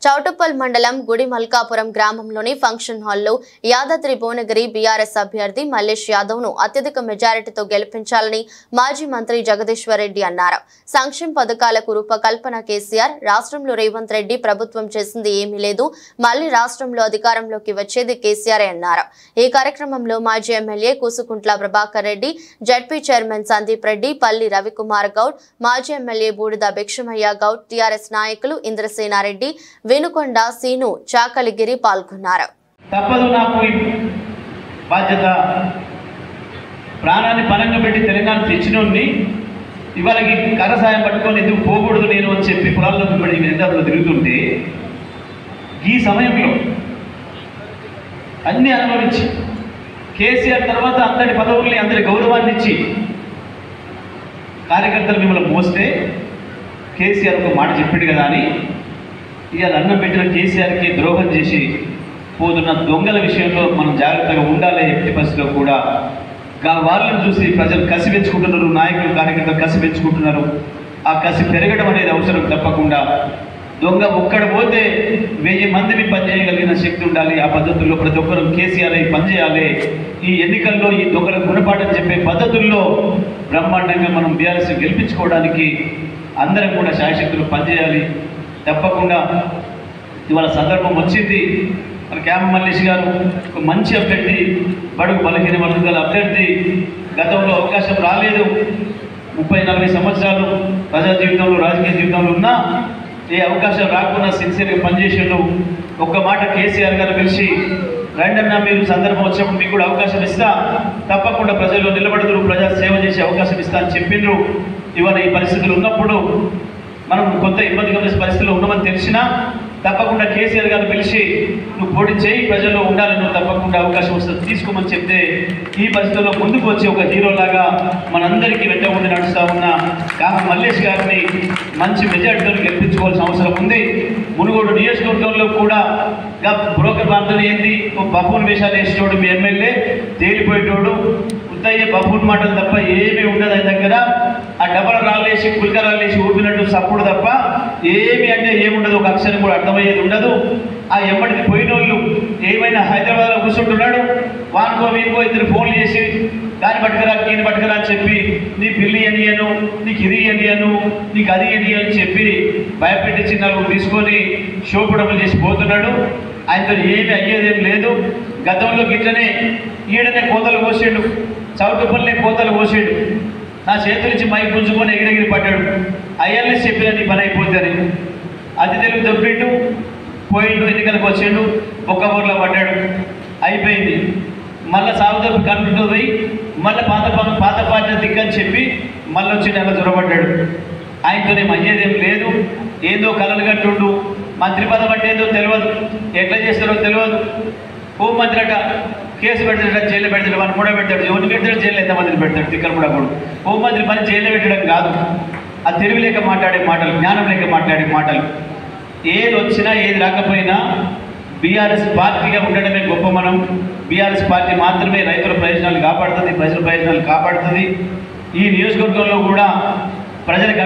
చౌటుప్పల్ మండలం గుడిమల్కాపురం గ్రామంలోని ఫంక్షన్ హాల్లో యాదాద్రి భువనగిరి బీఆర్ఎస్ అభ్యర్థి మల్లేష్ యాదవ్ ను అత్యధిక మెజారిటీతో గెలిపించాలని మాజీ మంత్రి జగదీశ్వర్ రెడ్డి అన్నారు. సంక్షేమ పథకాలకు రూపకల్పన కేసీఆర్, రాష్ట్రంలో రేవంత్ రెడ్డి ప్రభుత్వం చేసింది ఏమీ లేదు, మళ్లీ రాష్ట్రంలో అధికారంలోకి వచ్చేది కేసీఆర్ అన్నారు. ఈ కార్యక్రమంలో మాజీ MLA Kusukuntla Prabhakar Reddy, ZP chairman Sandeep Reddy, పల్లి రవికుమార్ గౌడ్, మాజీ ఎమ్మెల్యే బూడిద భిక్షమయ్య గౌడ్, టీఆర్ఎస్ నాయకులు ఇంద్రసేనారెడ్డి, వెనుకొండ సీను, చాకలిగిరి పాల్గొన్నారు. తప్పదు నాకు బాధ్యత, ప్రాణాన్ని పనంగా పెట్టి తెలంగాణ తెచ్చినోడిని ఇవాళకి కర సాయం పట్టుకొని ఎందుకు పోకూడదు నేను అని చెప్పి పొలాల్లోకి పడి ఎండలో తిరుగుతుంటే ఈ సమయంలో అన్ని అనుభవించి కేసీఆర్ తర్వాత అంతటి పదవుల్ని అందరి గౌరవాన్ని ఇచ్చి కార్యకర్తలు మిమ్మల్ని మోస్తే కేసీఆర్ ఒక మాట చెప్పాడు కదా అని ఇవాళ అన్నం పెట్టిన కేసీఆర్కి ద్రోహం చేసి పోతున్న దొంగల విషయంలో మనం జాగ్రత్తగా ఉండాలి. ఎట్టి పరిస్థితిలో కూడా వాళ్ళని చూసి ప్రజలు కసి పెంచుకుంటున్నారు, నాయకులు కార్యకర్తలు కసి పెంచుకుంటున్నారు. ఆ కసి పెరగడం అనేది అవసరం. తప్పకుండా దొంగ ఒక్కడ పోతే 1000 మందిని పనిచేయగలిగిన శక్తి ఉండాలి. ఆ పద్ధతుల్లో ప్రతి ఒక్కరు కేసీఆర్ పనిచేయాలి. ఈ ఎన్నికల్లో ఈ దొంగలకు గుణపాఠం చెప్పే పద్ధతుల్లో బ్రహ్మాండంగా మనం బీఆర్ఎస్ గెలిపించుకోవడానికి అందరం కూడా శాయశక్తులు పనిచేయాలి. తప్పకుండా ఇవాళ సందర్భం వచ్చింది. మన క్యామ మల్లేష్ గారు ఒక మంచి అభ్యర్థి, బడుగు బలహీన వర్గాల అభ్యర్థి. గతంలో అవకాశం రాలేదు. 30-40 సంవత్సరాలు ప్రజా జీవితంలో, రాజకీయ జీవితంలో ఉన్నా ఏ అవకాశం రాకుండా సిన్సియర్గా పనిచేసేళ్ళు. ఒక్క మాట కేసీఆర్ గారు పిలిచి రండన్నా, మీరు సందర్భం వచ్చినప్పుడు మీకు కూడా అవకాశం ఇస్తా, తప్పకుండా ప్రజల్లో నిలబడుతున్నారు, ప్రజా సేవ చేసే అవకాశం ఇస్తా అని చెప్పిండ్రు. ఇవాళ ఈ పరిస్థితులు ఉన్నప్పుడు మనం కొంత ఇబ్బందిగా పరిస్థితుల్లో ఉన్నామని తెలిసినా తప్పకుండా కేసీఆర్ గారు పిలిచి నువ్వు పోటీ చేయి, ప్రజల్లో ఉండాలి, నువ్వు తప్పకుండా అవకాశం వస్తుంది తీసుకోమని చెప్తే ఈ పరిస్థితుల్లో ముందుకు వచ్చి ఒక హీరోలాగా మనందరికీ వెంట ఉండి నడుస్తూ ఉన్న కామ మల్లేష్ గారిని మంచి మెజార్టీతో గెలిపించుకోవాల్సిన అవసరం ఉంది. మునుగోడు నియోజకవర్గంలో కూడా బ్రోకర్ బాంధవులు ఏంటి, బఫూన్ వేషాలు వేసేటోడు మీ ఎమ్మెల్యే, తేలిపోయేటోడు, ఉత్తయ్య బఫూన్ మాటలు తప్ప ఏమీ ఉండదు. ఆయన దగ్గర ఆ డబల రాళ్ళేసి కుల్కరాళ్ళేసి ఊపినట్టు సప్పుడు తప్ప ఏమి అంటే ఏముండదు, ఒక అక్షరం కూడా అర్థమయ్యేది ఉండదు. ఆ ఎమ్మడికి పోయిన వాళ్ళు ఏమైనా హైదరాబాద్లో కూర్చుంటున్నాడు, వానుకో వీనుకో ఇద్దరు ఫోన్లు చేసి దాన్ని పట్టుకురా దీన్ని పట్టుకురా అని చెప్పి నీ పిల్లి అనియను, నీకు ఇది అనియను, నీకు అది అని అని చెప్పి భయపెట్టి చిన్నలు తీసుకొని షోపుడములు చేసి పోతున్నాడు. ఆయనతో ఏమి అయ్యేదేం లేదు. గతంలో గిట్లనే ఈడనే కోతలు కోసాడు, చౌటుపల్లి కోతలు కోసాడు, నా చేతుల నుంచి మైక్ పుంజుకొని ఎగిరెగిరి పడ్డాడు. అయ్యాలని చెప్పిన నీ పని అయిపోతుందని అది తెలుగు దొబ్బిండు, పోయిండు, ఎన్నికలకు వచ్చిండు, ఒక్క ఊర్లో పడ్డాడు, అయిపోయింది. మళ్ళీ సాగుదొప్పి కనుకుంటూ పోయి మళ్ళీ పాత పార్టీ దిక్కని చెప్పి మళ్ళీ వచ్చి అలా దొరబడ్డాడు. ఆయనతోనేం అయ్యేదేం లేదు. ఏదో కలలు కట్టుండు, మంత్రి పదం అంటే ఏదో తెలియదు, ఎట్లా చేస్తారో తెలియదు. హోంమంత్రి అట కేసు పెడతాడు, జైల్లో పెడతాడు, వాళ్ళు కూడా పెడతాడు, ఎవరిని పెడతాడు, జైలు ఎంతమందిని పెడతాడు, తిక్కలు కూడా కూడా. హోంమంత్రి పని జైల్లో పెట్టడం కాదు, ఆ తెలివి లేక మాట్లాడే మాటలు, జ్ఞానం లేక మాట్లాడే మాటలు. ఏది వచ్చినా ఏది రాకపోయినా బీఆర్ఎస్ పార్టీగా ఉండడమే గొప్ప. మనం బీఆర్ఎస్ పార్టీ మాత్రమే రైతుల ప్రయోజనాలు కాపాడుతుంది, ప్రజల ప్రయోజనాలు కాపాడుతుంది. ఈ నియోజకవర్గంలో కూడా ప్రజలకు